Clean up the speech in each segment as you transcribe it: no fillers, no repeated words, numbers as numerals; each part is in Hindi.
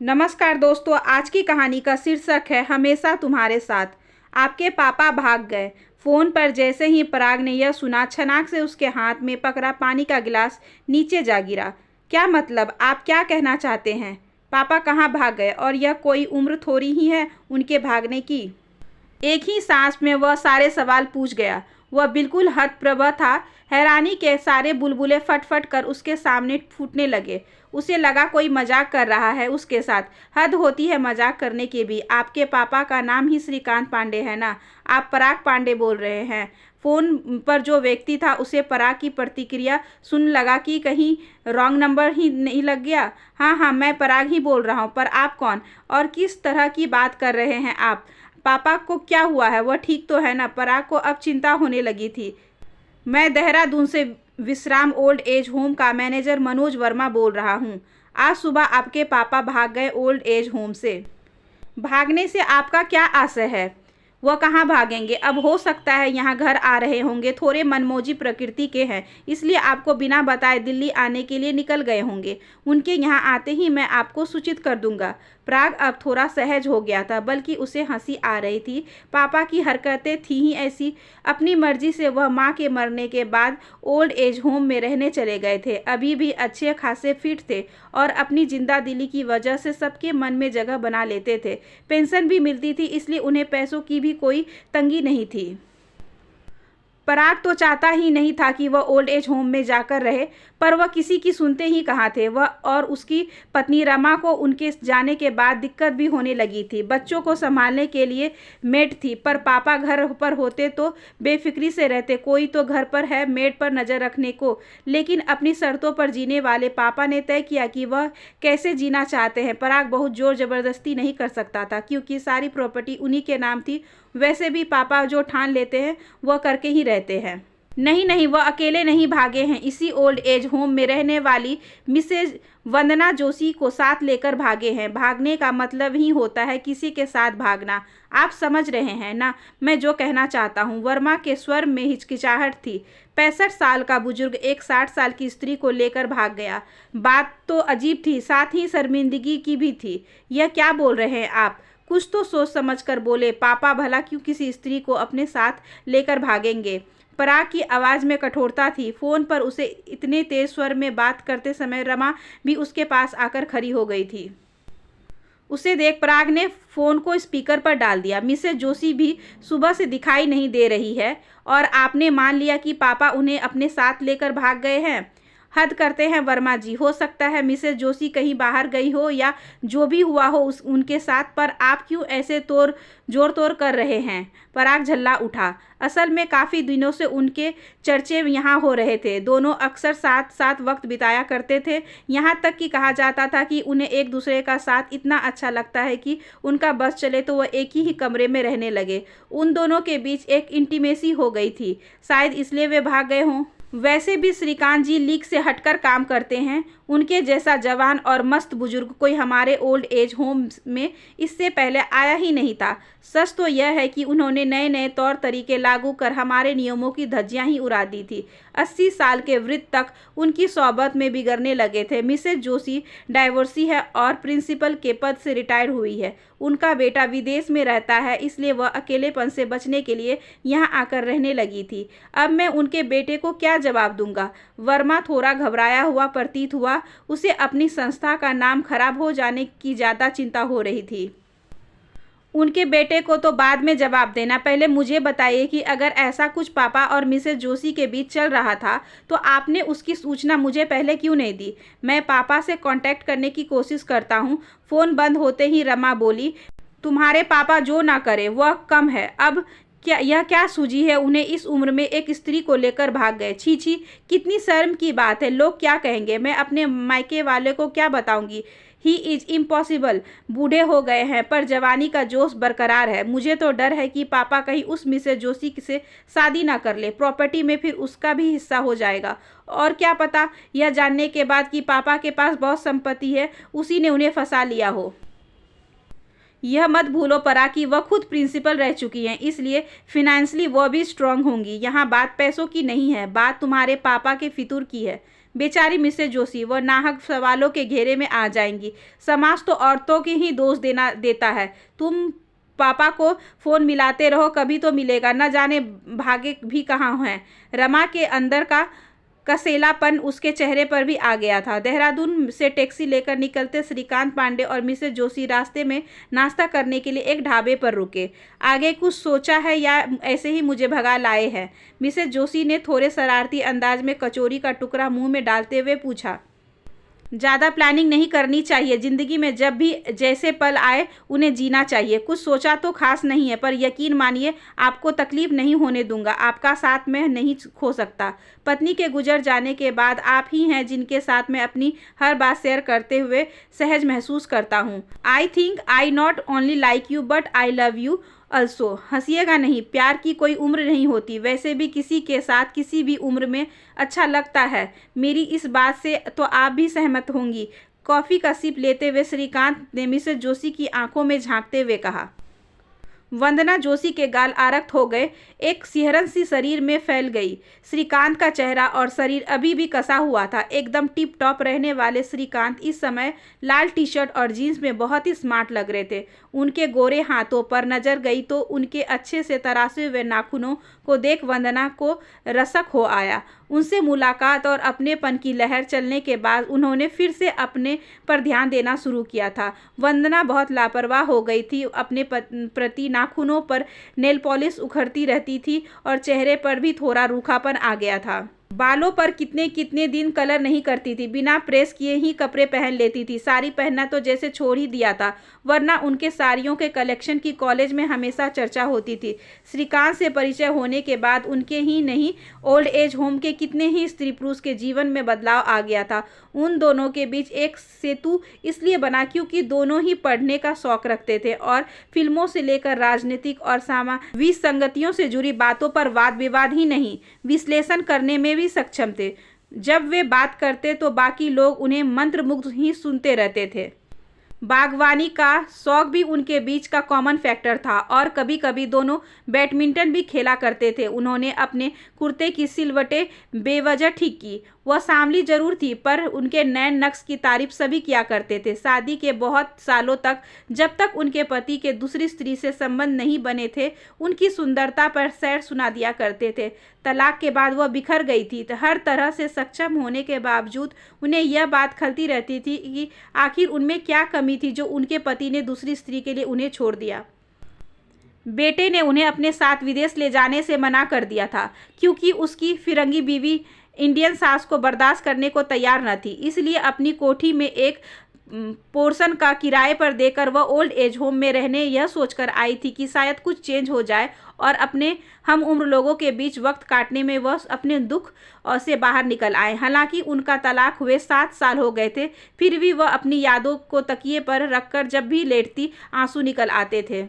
नमस्कार दोस्तों, आज की कहानी का शीर्षक है हमेशा तुम्हारे साथ। आपके पापा भाग गए। फोन पर जैसे ही पराग ने यह सुना, छनाक से उसके हाथ में पकड़ा पानी का गिलास नीचे जा गिरा। क्या मतलब? आप क्या कहना चाहते हैं? पापा कहाँ भाग गए? और यह कोई उम्र थोड़ी ही है उनके भागने की। एक ही सांस में वह सारे सवाल पूछ गया। वह बिल्कुल हतप्रभ था। हैरानी के सारे बुलबुले फट-फट कर उसके सामने फूटने लगे। उसे लगा कोई मजाक कर रहा है उसके साथ। हद होती है मजाक करने की भी। आपके पापा का नाम ही श्रीकांत पांडे है ना? आप पराग पांडे बोल रहे हैं। फ़ोन पर जो व्यक्ति था उसे पराग की प्रतिक्रिया सुन लगा कि कहीं रॉन्ग नंबर ही नहीं लग गया। हाँ, मैं पराग ही बोल रहा हूँ। पर आप कौन और किस तरह की बात कर रहे हैं आप? पापा को क्या हुआ है? वह ठीक तो है ना? पराग को अब चिंता होने लगी थी। मैं देहरादून से विश्राम ओल्ड एज होम का मैनेजर मनोज वर्मा बोल रहा हूँ। आज सुबह आपके पापा भाग गए ओल्ड एज होम से। भागने से आपका क्या आशय है? वह कहाँ भागेंगे? अब हो सकता है यहाँ घर आ रहे होंगे, थोड़े मनमौजी प्रकृति के हैं, इसलिए आपको बिना बताए दिल्ली आने के लिए निकल गए होंगे। उनके यहाँ आते ही मैं आपको सूचित कर दूंगा। पराग अब थोड़ा सहज हो गया था, बल्कि उसे हंसी आ रही थी। पापा की हरकतें थी ही ऐसी। अपनी मर्जी से वह माँ के मरने के बाद ओल्ड एज होम में रहने चले गए थे। अभी भी अच्छे खासे फिट थे और अपनी जिंदा दिली की वजह से सबके मन में जगह बना लेते थे। पेंशन भी मिलती थी, इसलिए उन्हें पैसों की भी कोई तंगी नहीं थी। पराग तो चाहता ही नहीं था कि वह ओल्ड एज होम में जाकर रहे, पर वह किसी की सुनते ही कहाँ थे। वह और उसकी पत्नी रमा को उनके जाने के बाद दिक्कत भी होने लगी थी। बच्चों को संभालने के लिए मेड थी, पर पापा घर पर होते तो बेफिक्री से रहते। कोई तो घर पर है मेड पर नज़र रखने को। लेकिन अपनी शर्तों पर जीने वाले पापा ने तय किया कि वह कैसे जीना चाहते हैं। पराग बहुत जोर ज़बरदस्ती नहीं कर सकता था, क्योंकि सारी प्रॉपर्टी उन्हीं के नाम थी। वैसे भी पापा जो ठान लेते हैं वह करके ही रहते हैं। नहीं, वह अकेले नहीं भागे हैं। इसी ओल्ड एज होम में रहने वाली मिसेज वंदना जोशी को साथ लेकर भागे हैं। भागने का मतलब ही होता है किसी के साथ भागना। आप समझ रहे हैं ना मैं जो कहना चाहता हूँ? वर्मा के स्वर में हिचकिचाहट थी। 65 साल का बुजुर्ग एक 60 साल की स्त्री को लेकर भाग गया। बात तो अजीब थी, साथ ही शर्मिंदगी की भी थी। यह क्या बोल रहे हैं आप? कुछ तो सोच समझ कर बोले। पापा भला क्यों किसी स्त्री को अपने साथ लेकर भागेंगे? पराग की आवाज़ में कठोरता थी। फ़ोन पर उसे इतने तेज स्वर में बात करते समय रमा भी उसके पास आकर खड़ी हो गई थी। उसे देख पराग ने फ़ोन को स्पीकर पर डाल दिया। मिसेज जोशी भी सुबह से दिखाई नहीं दे रही है और आपने मान लिया कि पापा उन्हें अपने साथ लेकर भाग गए हैं। हद करते हैं वर्मा जी। हो सकता है मिसेज जोशी कहीं बाहर गई हो या जो भी हुआ हो उनके साथ, पर आप क्यों ऐसे जोर तोड़ कर रहे हैं? पराग झल्ला उठा। असल में काफ़ी दिनों से उनके चर्चे यहाँ हो रहे थे। दोनों अक्सर साथ साथ वक्त बिताया करते थे। यहाँ तक कि कहा जाता था कि उन्हें एक दूसरे का साथ इतना अच्छा लगता है कि उनका बस चले तो वह एक ही कमरे में रहने लगे। उन दोनों के बीच एक इंटीमेसी हो गई थी। शायद इसलिए वे भाग गए हों। वैसे भी श्रीकांत जी लीक से हटकर काम करते हैं। उनके जैसा जवान और मस्त बुजुर्ग कोई हमारे ओल्ड एज होम में इससे पहले आया ही नहीं था। सच तो यह है कि उन्होंने नए नए तौर तरीके लागू कर हमारे नियमों की धज्जियां ही उड़ा दी थी। 80 साल के वृद्ध तक उनकी सोहबत में बिगड़ने लगे थे। मिसेज जोशी डाइवोर्सी है और प्रिंसिपल के पद से रिटायर हुई है। उनका बेटा विदेश में रहता है, इसलिए वह अकेलेपन से बचने के लिए यहाँ आकर रहने लगी थी। अब मैं उनके बेटे को क्या जवाब दूंगा? वर्मा थोड़ा घबराया हुआ प्रतीत हुआ। उसे अपनी संस्था का नाम खराब हो जाने की ज़्यादा चिंता हो रही थी। उनके बेटे को तो बाद में जवाब देना, पहले मुझे बताइए कि अगर ऐसा कुछ पापा और मिसेज जोशी के बीच चल रहा था तो आपने उसकी सूचना मुझे पहले क्यों नहीं दी? मैं पापा से कांटेक्ट करने की कोशिश करता हूँ। फ़ोन बंद होते ही रमा बोली, तुम्हारे पापा जो ना करे वह कम है। अब क्या सूझी है उन्हें? इस उम्र में एक स्त्री को लेकर भाग गए। छी, कितनी शर्म की बात है। लोग क्या कहेंगे? मैं अपने मायके वाले को क्या बताऊंगी? He is impossible. बूढ़े हो गए हैं पर जवानी का जोश बरकरार है। मुझे तो डर है कि पापा कहीं उस मिसेज जोशी से शादी ना कर ले। प्रॉपर्टी में फिर उसका भी हिस्सा हो जाएगा। और क्या पता यह जानने के बाद कि पापा के पास बहुत संपत्ति है, उसी ने उन्हें फंसा लिया हो। यह मत भूलो परा कि वह खुद प्रिंसिपल रह चुकी हैं, इसलिए फिनेंशियली वह भी स्ट्रांग होंगी। यहाँ बात पैसों की नहीं है, बात तुम्हारे पापा के फितूर की है। बेचारी मिसेज जोशी, वह नाहक सवालों के घेरे में आ जाएंगी। समाज तो औरतों के ही दोष देता है। तुम पापा को फ़ोन मिलाते रहो, कभी तो मिलेगा, न जाने भागे भी कहाँ हैं। रमा के अंदर का कसेलापन उसके चेहरे पर भी आ गया था। देहरादून से टैक्सी लेकर निकलते श्रीकांत पांडे और मिसेज जोशी रास्ते में नाश्ता करने के लिए एक ढाबे पर रुके। आगे कुछ सोचा है या ऐसे ही मुझे भगा लाए हैं? मिसेज जोशी ने थोड़े शरारती अंदाज में कचौरी का टुकड़ा मुंह में डालते हुए पूछा। ज़्यादा प्लानिंग नहीं करनी चाहिए। ज़िंदगी में जब भी जैसे पल आए उन्हें जीना चाहिए। कुछ सोचा तो खास नहीं है, पर यकीन मानिए आपको तकलीफ नहीं होने दूंगा। आपका साथ मैं नहीं खो सकता। पत्नी के गुजर जाने के बाद आप ही हैं जिनके साथ मैं अपनी हर बात शेयर करते हुए सहज महसूस करता हूँ। I think I not only like you but I love you also. हंसिएगा नहीं, प्यार की कोई उम्र नहीं होती। वैसे भी किसी के साथ किसी भी उम्र में अच्छा लगता है। मेरी इस बात से तो आप भी सहमत होंगी। कॉफ़ी का सिप लेते हुए श्रीकांत ने मिसेज जोशी की आंखों में झांकते हुए कहा। वंदना जोशी के गाल आरक्त हो गए, एक सिहरन सी शरीर में फैल गई। श्रीकांत का चेहरा और शरीर अभी भी कसा हुआ था। एकदम टिप टॉप रहने वाले श्रीकांत इस समय लाल टी शर्ट और जीन्स में बहुत ही स्मार्ट लग रहे थे। उनके गोरे हाथों पर नजर गई तो उनके अच्छे से तरासे हुए नाखूनों को देख वंदना को रसक हो आया। उनसे मुलाकात और अपनेपन की लहर चलने के बाद उन्होंने फिर से अपने पर ध्यान देना शुरू किया था। वंदना बहुत लापरवाह हो गई थी। अपने प्रति नाखूनों पर नेल पॉलिश उखड़ती रहती थी और चेहरे पर भी थोड़ा रूखापन आ गया था। बालों पर कितने कितने दिन कलर नहीं करती थी। बिना प्रेस किए ही कपड़े पहन लेती थी। साड़ी पहनना तो जैसे छोड़ ही दिया था, वरना उनके साड़ियों के कलेक्शन की कॉलेज में हमेशा चर्चा होती थी। श्रीकांत से परिचय होने के बाद उनके ही नहीं, ओल्ड एज होम के कितने ही स्त्री पुरुष के जीवन में बदलाव आ गया था। उन दोनों के बीच एक सेतु इसलिए बना क्योंकि दोनों ही पढ़ने का शौक रखते थे और फिल्मों से लेकर राजनीतिक और विसंगतियों से जुड़ी बातों पर वाद विवाद ही नहीं, विश्लेषण करने में भी सक्षम थे। जब वे बात करते तो बाकी लोग उन्हें मंत्रमुग्ध ही सुनते रहते थे। बागवानी का शौक भी उनके बीच का कॉमन फैक्टर था और कभी कभी दोनों बैडमिंटन भी खेला करते थे। उन्होंने अपने कुर्ते की सिलवटें बेवजह ठीक की। वह सांवली जरूर थी, पर उनके नैन नक्श की तारीफ सभी किया करते थे। शादी के बहुत सालों तक, जब तक उनके पति के दूसरी स्त्री से संबंध नहीं बने थे, उनकी सुंदरता पर सैर सुना दिया करते थे। तलाक के बाद वह बिखर गई थी। तो हर तरह से सक्षम होने के बावजूद उन्हें यह बात खलती रहती थी कि आखिर उनमें क्या कमी थी जो उनके पति ने दूसरी स्त्री के लिए उन्हें छोड़ दिया। बेटे ने उन्हें अपने साथ विदेश ले जाने से मना कर दिया था क्योंकि उसकी फिरंगी बीवी इंडियन सास को बर्दाश्त करने को तैयार न थी। इसलिए अपनी कोठी में एक पोर्शन का किराए पर देकर वह ओल्ड एज होम में रहने यह सोचकर आई थी कि शायद कुछ चेंज हो जाए और अपने हम उम्र लोगों के बीच वक्त काटने में वह अपने दुख से बाहर निकल आए। हालांकि उनका तलाक हुए 7 साल हो गए थे, फिर भी वह अपनी यादों को तकिए पर रखकर जब भी लेटती आंसू निकल आते थे।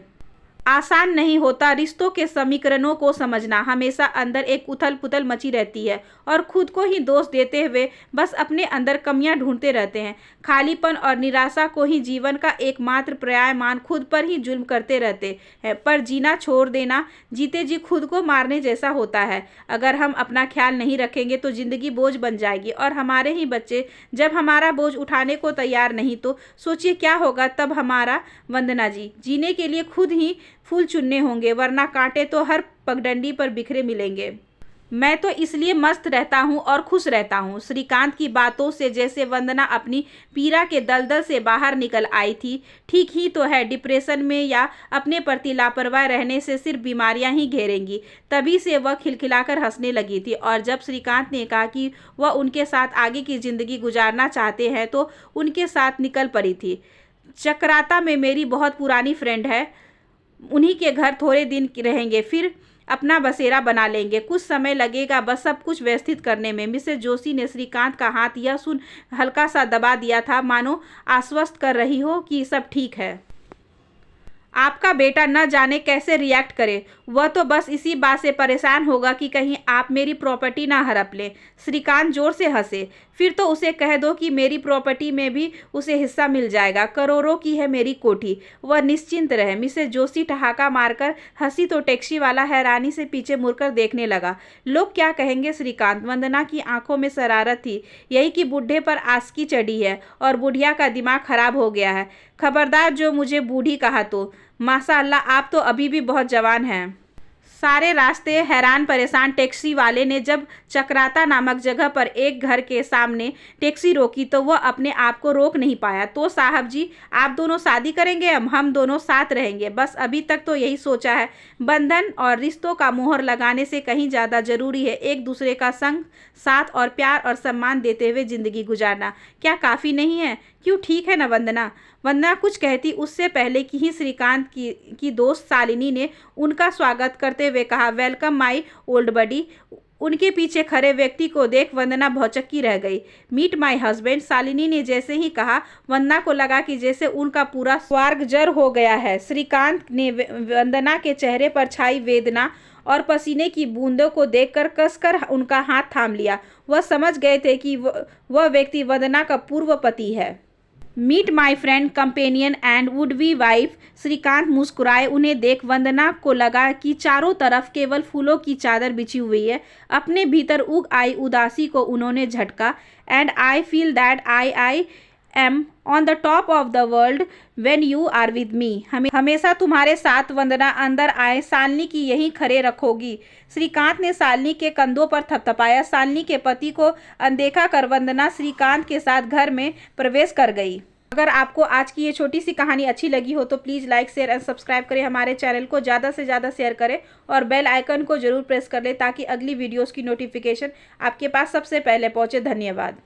आसान नहीं होता रिश्तों के समीकरणों को समझना। हमेशा अंदर एक उथल पुथल मची रहती है और खुद को ही दोष देते हुए बस अपने अंदर कमियां ढूंढते रहते हैं। खालीपन और निराशा को ही जीवन का एकमात्र पर्याय मान खुद पर ही जुल्म करते रहते हैं। पर जीना छोड़ देना जीते जी खुद को मारने जैसा होता है। अगर हम अपना ख्याल नहीं रखेंगे तो जिंदगी बोझ बन जाएगी और हमारे ही बच्चे जब हमारा बोझ उठाने को तैयार नहीं तो सोचिए क्या होगा तब हमारा। वंदना जी, जीने के लिए खुद ही फूल चुनने होंगे, वरना कांटे तो हर पगडंडी पर बिखरे मिलेंगे। मैं तो इसलिए मस्त रहता हूँ और खुश रहता हूँ। श्रीकांत की बातों से जैसे वंदना अपनी पीड़ा के दलदल से बाहर निकल आई थी। ठीक ही तो है, डिप्रेशन में या अपने प्रति लापरवाह रहने से सिर्फ बीमारियां ही घेरेंगी। तभी से वह खिलखिलाकर हंसने लगी थी और जब श्रीकांत ने कहा कि वह उनके साथ आगे की जिंदगी गुजारना चाहते हैं तो उनके साथ निकल पड़ी थी। चक्राता में मेरी बहुत पुरानी फ्रेंड है, उन्हीं के घर थोड़े दिन रहेंगे, फिर अपना बसेरा बना लेंगे। कुछ समय लगेगा बस सब कुछ व्यवस्थित करने में। मिसेज जोशी ने श्रीकांत का हाथ यह सुन हल्का सा दबा दिया था, मानो आश्वस्त कर रही हो कि सब ठीक है। आपका बेटा न जाने कैसे रिएक्ट करे। वह तो बस इसी बात से परेशान होगा कि कहीं आप मेरी प्रॉपर्टी ना हड़प लें। श्रीकांत जोर से हंसे। फिर तो उसे कह दो कि मेरी प्रॉपर्टी में भी उसे हिस्सा मिल जाएगा। करोड़ों की है मेरी कोठी। वह निश्चिंत रहे। मिसेस जोशी ठहाका मारकर हंसी तो टैक्सी वाला हैरानी से पीछे मुड़कर देखने लगा। लोग क्या कहेंगे श्रीकांत? वंदना की आंखों में शरारत थी। यही कि बूढ़े पर आस्की चढ़ी है और बुढ़िया का दिमाग खराब हो गया है। खबरदार जो मुझे बूढ़ी कहा तो। माशाअल्लाह, आप तो अभी भी बहुत जवान हैं। सारे रास्ते हैरान परेशान टैक्सी वाले ने जब चक्राता नामक जगह पर एक घर के सामने टैक्सी रोकी तो वह अपने आप को रोक नहीं पाया। तो साहब जी, आप दोनों शादी करेंगे? हम दोनों साथ रहेंगे। बस अभी तक तो यही सोचा है। बंधन और रिश्तों का मोहर लगाने से कहीं ज़्यादा ज़रूरी है एक दूसरे का संग, साथ और प्यार और सम्मान देते हुए ज़िंदगी गुजारना। क्या काफ़ी नहीं है? क्यों, ठीक है ना वंदना? वंदना कुछ कहती उससे पहले कि ही श्रीकांत की दोस्त शालिनी ने उनका स्वागत करते हुए कहा, वेलकम माय ओल्ड बडी। उनके पीछे खड़े व्यक्ति को देख वंदना भौचक्की रह गई। मीट माय हस्बैंड, शालिनी ने जैसे ही कहा वंदना को लगा कि जैसे उनका पूरा स्वर्ग जर हो गया है। श्रीकांत ने वंदना के चेहरे पर छाई वेदना और पसीने की बूंदों को देखकर कसकर उनका हाथ थाम लिया। वह समझ गए थे कि वह व्यक्ति वंदना का पूर्व पति है। Meet my friend, companion and would be wife. Shrikant मुस्कुराए। उन्हें देख वंदना को लगा कि चारों तरफ केवल फूलों की चादर बिछी हुई है। अपने भीतर उग आई उदासी को उन्होंने झटका। And I feel that I am on the top of the world when you are with me. हमेशा तुम्हारे साथ वंदना अंदर आए। शालिनी की यहीं खड़े रखोगी? श्रीकांत ने शालिनी के कंधों पर थपथपाया। शालिनी के पति को अनदेखा कर वंदना श्रीकांत के साथ घर में प्रवेश कर गई। अगर आपको आज की ये छोटी सी कहानी अच्छी लगी हो तो please like, share and subscribe करें। हमारे चैनल को ज़्यादा से ज़्यादा शेयर करें और बेल आइकन को ज़रूर प्रेस कर लें ताकि अगली वीडियोज़ की नोटिफिकेशन आपके पास सबसे पहले पहुँचे। धन्यवाद।